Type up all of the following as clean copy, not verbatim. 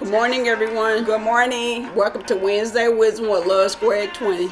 Good morning, everyone. Good morning. Welcome to Wednesday Wisdom with Love Squared 20.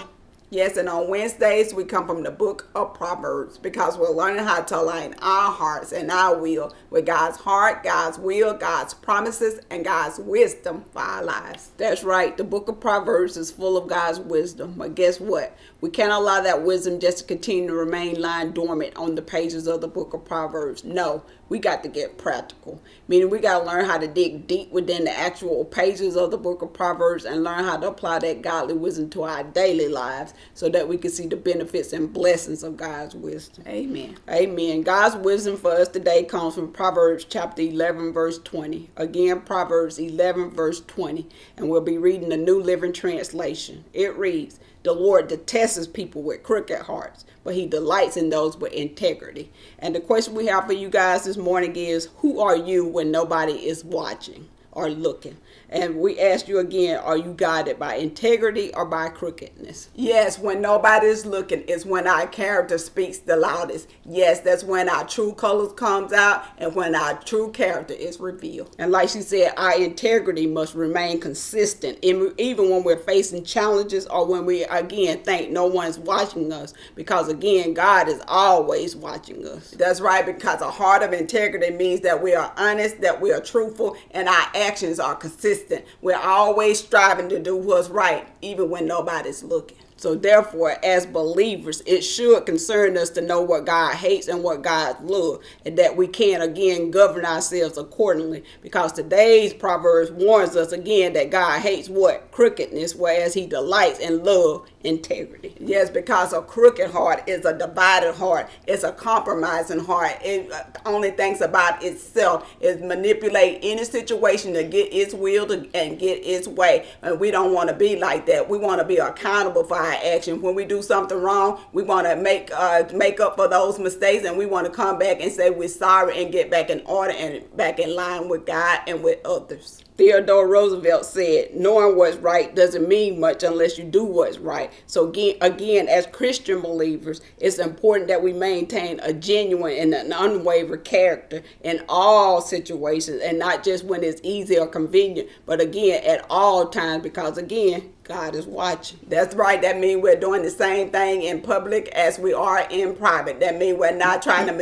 Yes, and on Wednesdays we come from the book of Proverbs because we're learning how to align our hearts and our will with God's heart, God's will, God's promises, and God's wisdom for our lives. That's right. The book of Proverbs is full of God's wisdom. But guess what? We can't allow that wisdom just to continue to remain lying dormant on the pages of the book of Proverbs. No, we got to get practical. Meaning we got to learn how to dig deep within the actual pages of the book of Proverbs and learn how to apply that godly wisdom to our daily lives so that we can see the benefits and blessings of God's wisdom. Amen. Amen. God's wisdom for us today comes from Proverbs chapter 11, verse 20. Again, Proverbs 11, verse 20. And we'll be reading the New Living Translation. It reads, "The Lord detests people with crooked hearts, but he delights in those with integrity." And the question we have for you guys this morning is, who are you when nobody is watching or looking? And we ask you again, are you guided by integrity or by crookedness? Yes, when nobody's looking is when our character speaks the loudest. Yes, that's when our true colors comes out and when our true character is revealed. And like she said, our integrity must remain consistent, even when we're facing challenges or when we, again, think no one's watching us. Because, again, God is always watching us. That's right, because a heart of integrity means that we are honest, that we are truthful, and our actions are consistent. We're always striving to do what's right, even when nobody's looking. So therefore, as believers, it should concern us to know what God hates and what God loves, and that we can, again, govern ourselves accordingly. Because today's Proverbs warns us, again, that God hates what? Crookedness, whereas he delights in love, integrity. Yes, because a crooked heart is a divided heart. It's a compromising heart. It only thinks about itself. It manipulate any situation to get its will and get its way. And we don't want to be like that. We want to be accountable for our action. When we do something wrong, we want to make up for those mistakes, and we want to come back and say we're sorry and get back in order and back in line with God and with others. Theodore Roosevelt said, knowing what's right doesn't mean much unless you do what's right. So again, as Christian believers, it's important that we maintain a genuine and an unwavering character in all situations, and not just when it's easy or convenient, but again, at all times, because again, God is watching. That's right. That means we're doing the same thing in public as we are in private. That means we're not trying to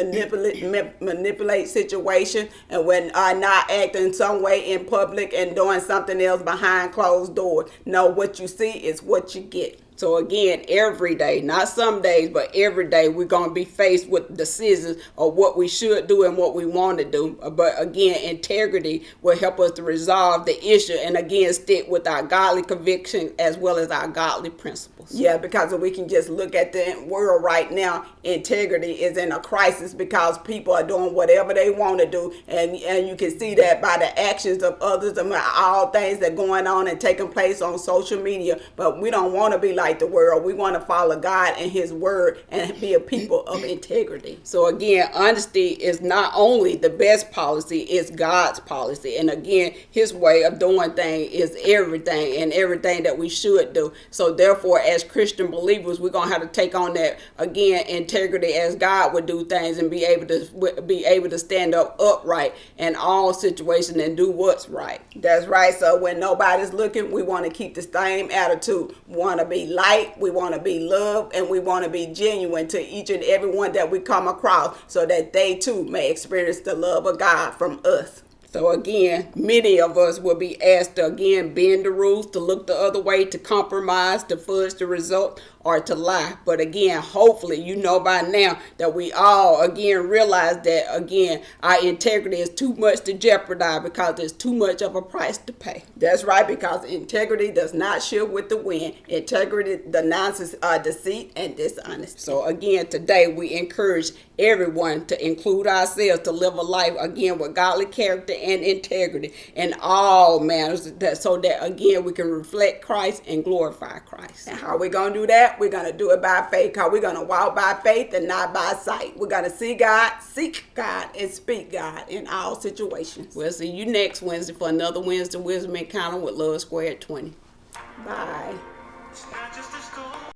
manipulate situation, and we're not acting some way in public and doing something else behind closed doors. No, what you see is what you get. So again, every day, not some days, but every day, we're going to be faced with decisions of what we should do and what we want to do. But again, integrity will help us to resolve the issue and again, stick with our godly conviction as well as our godly principles. Yeah, because if we can just look at the world right now, integrity is in a crisis because people are doing whatever they want to do. And you can see that by the actions of others and all things that are going on and taking place on social media. But we don't want to be like the world. We want to follow God and his word and be a people of integrity. So again, honesty is not only the best policy, it's God's policy. And again, his way of doing things is everything and everything that we should do. So therefore, as Christian believers, we're going to have to take on that, again, integrity as God would do things and be able to stand up upright in all situations and do what's right. That's right. So when nobody's looking, we want to keep the same attitude. We want to be light, we want to be loved, and we want to be genuine to each and every one that we come across so that they too may experience the love of God from us. So again, many of us will be asked to again bend the rules, to look the other way, to compromise, to fudge the result, or to lie. But again, hopefully you know by now that we all again realize that again our integrity is too much to jeopardize because there's too much of a price to pay. That's right, because integrity does not shift with the wind. Integrity denounces deceit and dishonesty. So again, today we encourage everyone to include ourselves to live a life again with godly character and integrity in all manners, so that again we can reflect Christ and glorify Christ. And how are we going to do that? We're going to do it by faith, because we're going to walk by faith and not by sight. We're going to see God, seek God, and speak God in all situations. We'll see you next Wednesday for another Wednesday Wisdom Encounter with Love Squared 20. Bye.